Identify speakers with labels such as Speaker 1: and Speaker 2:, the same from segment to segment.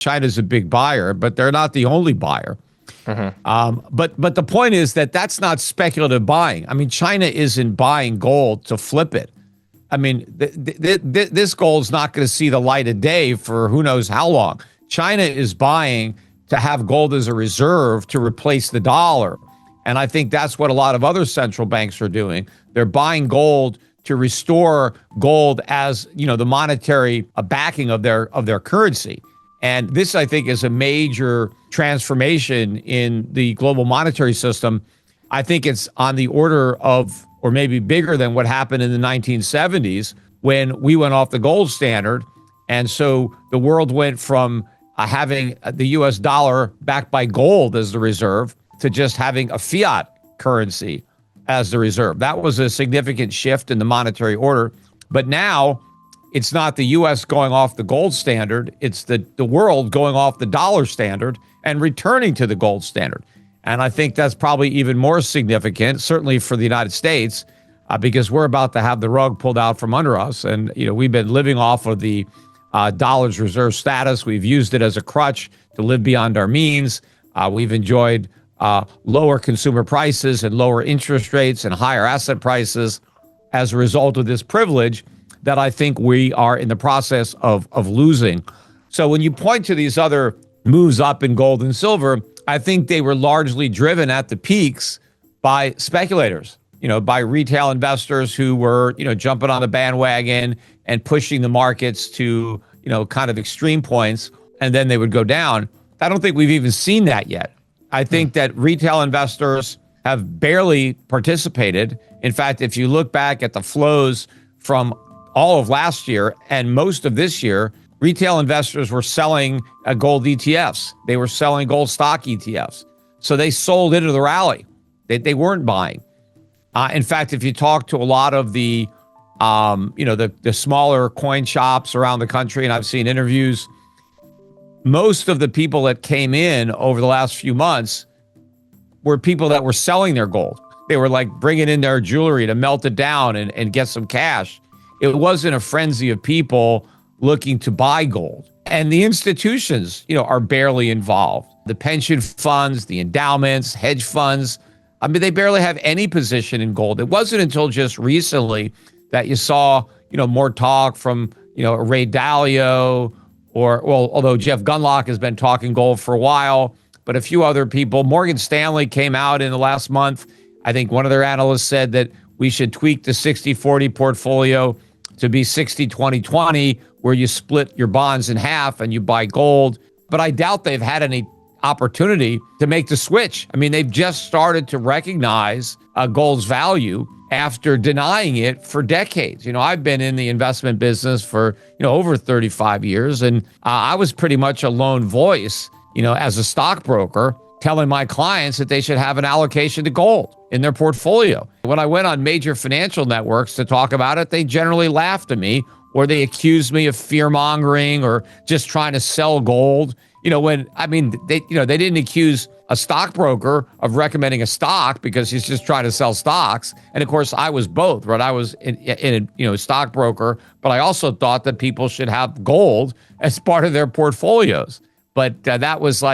Speaker 1: China's a big buyer, but they're not the only buyer. But the point is that that's not speculative buying. I mean, China isn't buying gold to flip it. I mean, this gold is not going to see the light of day for who knows how long. China is buying to have gold as a reserve to replace the dollar. And I think that's what a lot of other central banks are doing. They're buying gold to restore gold as, the monetary backing of their currency. And this, I think, is a major transformation in the global monetary system. I think it's on the order of, or maybe bigger than what happened in the 1970s when we went off the gold standard. And so the world went from having the US dollar backed by gold as the reserve to just having a fiat currency as the reserve. That was a significant shift in the monetary order. But now it's not the US going off the gold standard. It's the world going off the dollar standard and returning to the gold standard. And I think that's probably even more significant, certainly for the United States, because we're about to have the rug pulled out from under us. And, we've been living off of the dollar's reserve status. We've used it as a crutch to live beyond our means. We've enjoyed lower consumer prices and lower interest rates and higher asset prices as a result of this privilege that I think we are in the process of losing. So when you point to these other moves up in gold and silver, I think they were largely driven at the peaks by speculators, by retail investors who were, jumping on the bandwagon and pushing the markets to, kind of extreme points, and then they would go down. I don't think we've even seen that yet. I think that retail investors have barely participated. In fact, if you look back at the flows from all of last year and most of this year, retail investors were selling gold ETFs. They were selling gold stock ETFs. So they sold into the rally. They weren't buying. In fact, if you talk to a lot of the smaller coin shops around the country, and I've seen interviews, most of the people that came in over the last few months were people that were selling their gold. They were like bringing in their jewelry to melt it down and get some cash. It wasn't a frenzy of people looking to buy gold. And the institutions, are barely involved. The pension funds, the endowments, hedge funds, they barely have any position in gold. It wasn't until just recently that you saw, more talk from, Ray Dalio although Jeff Gundlach has been talking gold for a while, but a few other people. Morgan Stanley came out in the last month. I think one of their analysts said that we should tweak the 60-40 portfolio to be 60-20-20, where you split your bonds in half and you buy gold. But I doubt they've had any opportunity to make the switch. They've just started to recognize gold's value after denying it for decades. I've been in the investment business for, over 35 years, and I was pretty much a lone voice, as a stockbroker, telling my clients that they should have an allocation to gold in their portfolio. When I went on major financial networks to talk about it, they generally laughed at me, or they accused me of fear-mongering or just trying to sell gold. They didn't accuse a stockbroker of recommending a stock because he's just trying to sell stocks. And of course, I was both, right? I was a stockbroker, but I also thought that people should have gold as part of their portfolios. But that was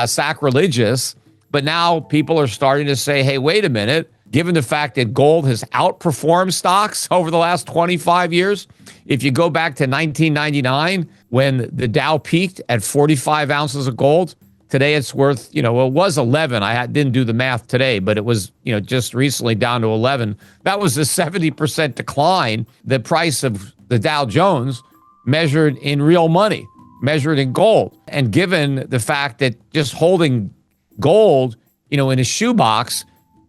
Speaker 1: sacrilegious. But now people are starting to say, hey, wait a minute. Given the fact that gold has outperformed stocks over the last 25 years, if you go back to 1999, when the Dow peaked at 45 ounces of gold, today it's worth, it was 11. I didn't do the math today, but it was, just recently down to 11. That was a 70% decline. The price of the Dow Jones measured in real money, measured in gold. And given the fact that just holding gold, in a shoebox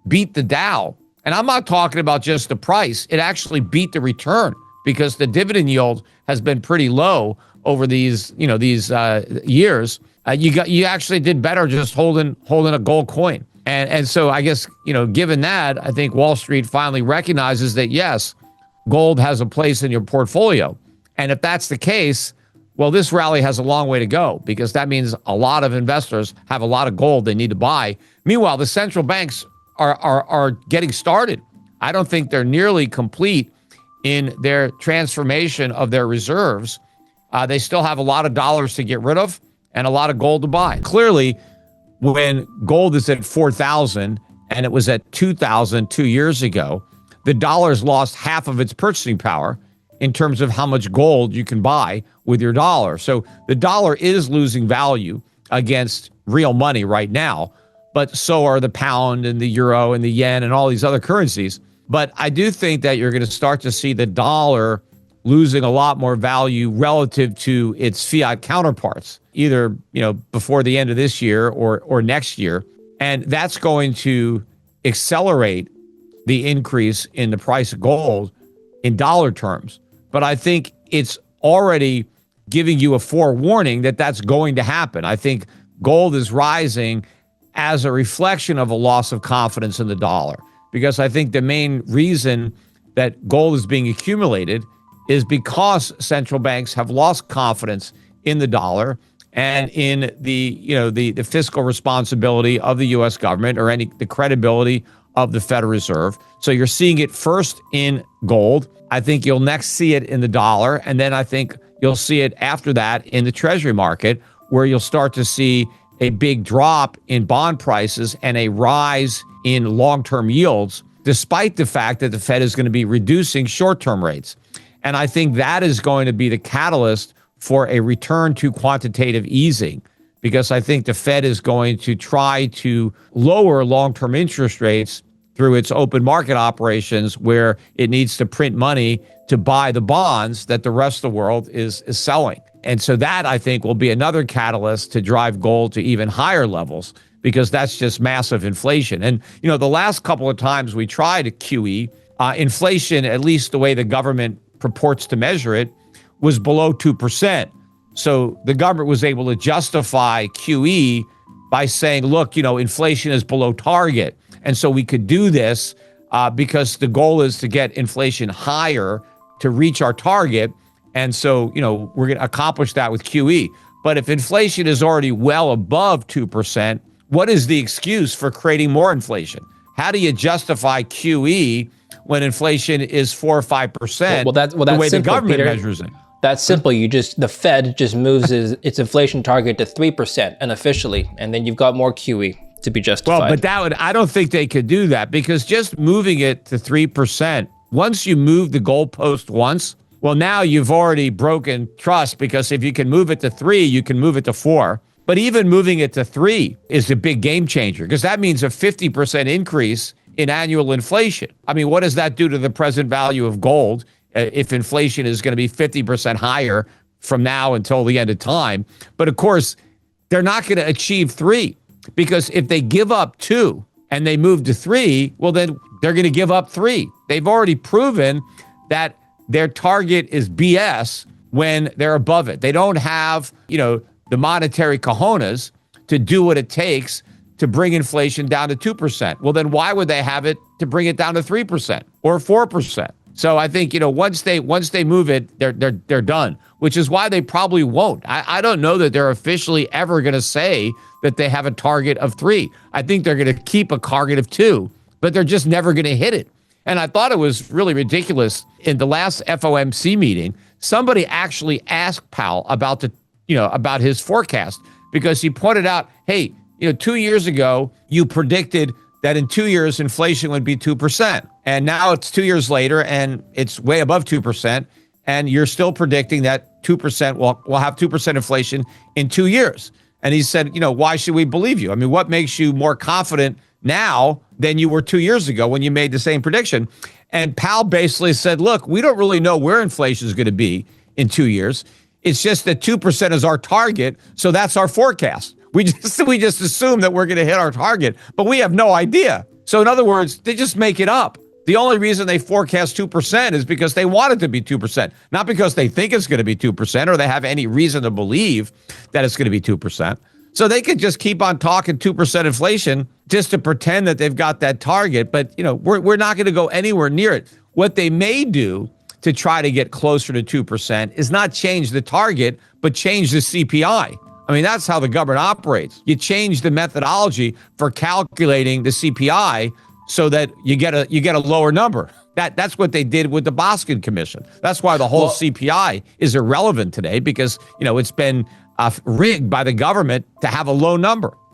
Speaker 1: beat the Dow. And I'm not talking about just the price. It actually beat the return because the dividend yield has been pretty low over these years. You actually did better just holding a gold coin. And so I guess, given that, I think Wall Street finally recognizes that, yes, gold has a place in your portfolio. And if that's the case, well, this rally has a long way to go because that means a lot of investors have a lot of gold they need to buy. Meanwhile, the central banks are getting started. I don't think they're nearly complete in their transformation of their reserves. They still have a lot of dollars to get rid of and a lot of gold to buy. Clearly, when gold is at 4,000 and it was at 2,000 2 years ago, the dollar's lost half of its purchasing power in terms of how much gold you can buy with your dollar. So the dollar is losing value against real money right now, but so are the pound and the euro and the yen and all these other currencies. But I do think that you're going to start to see the dollar losing a lot more value relative to its fiat counterparts, either, before the end of this year or next year. And that's going to accelerate the increase in the price of gold in dollar terms. But I think it's already giving you a forewarning that that's going to happen. I think gold is rising as a reflection of a loss of confidence in the dollar, because I think the main reason that gold is being accumulated is because central banks have lost confidence in the dollar and in the fiscal responsibility of the U.S. government or the credibility of the Federal Reserve. So you're seeing it first in gold. I think you'll next see it in the dollar. And then I think you'll see it after that in the Treasury market, where you'll start to see a big drop in bond prices and a rise in long-term yields, despite the fact that the Fed is going to be reducing short-term rates. And I think that is going to be the catalyst for a return to quantitative easing, because I think the Fed is going to try to lower long-term interest rates through its open market operations, where it needs to print money to buy the bonds that the rest of the world is selling. And so that, I think, will be another catalyst to drive gold to even higher levels, because that's just massive inflation. And, the last couple of times we tried QE, inflation, at least the way the government purports to measure it, was below 2%. So the government was able to justify QE by saying, look, inflation is below target. And so we could do this because the goal is to get inflation higher to reach our target. And so, we're going to accomplish that with QE. But if inflation is already well above 2%, what is the excuse for creating more inflation? How do you justify QE when inflation is 4 or 5%? That's
Speaker 2: the way
Speaker 1: simple,
Speaker 2: the government
Speaker 1: Peter measures it.
Speaker 2: That's simple. The Fed just moves its inflation target to 3% unofficially, and then you've got more QE to be justified.
Speaker 1: Well, but I don't think they could do that, because just moving it to 3%, once you move the goalpost once, well, now you've already broken trust, because if you can move it to 3, you can move it to 4. But even moving it to 3 is a big game changer, because that means a 50% increase in annual inflation. I mean, what does that do to the present value of gold if inflation is going to be 50% higher from now until the end of time? But of course, they're not going to achieve 3, because if they give up 2 and they move to 3, well, then they're going to give up 3. They've already proven that their target is BS when they're above it. They don't have, the monetary cojones to do what it takes to bring inflation down to 2%. Well, then why would they have it to bring it down to 3% or 4%? So I think, once they move it, they're done, which is why they probably won't. I don't know that they're officially ever going to say that they have a target of 3. I think they're going to keep a target of 2, but they're just never going to hit it. And I thought it was really ridiculous. In the last FOMC meeting, somebody actually asked Powell about about his forecast, because he pointed out, hey, 2 years ago, you predicted that in 2 years, inflation would be 2%. And now it's 2 years later and it's way above 2%. And you're still predicting that 2% will have 2% inflation in 2 years. And he said, why should we believe you? I mean, what makes you more confident now than you were 2 years ago when you made the same prediction? And Powell basically said, look, we don't really know where inflation is going to be in 2 years. It's just that 2% is our target. So that's our forecast. We just assume that we're going to hit our target, but we have no idea. So in other words, they just make it up. The only reason they forecast 2% is because they want it to be 2%, not because they think it's going to be 2% or they have any reason to believe that it's going to be 2%. So they could just keep on talking 2% inflation just to pretend that they've got that target. But, we're not going to go anywhere near it. What they may do to try to get closer to 2% is not change the target, but change the CPI. I mean, that's how the government operates. You change the methodology for calculating the CPI so that you get a lower number. That's what they did with the Boskin Commission. That's why the whole CPI is irrelevant today, because it's been rigged by the government to have a low number.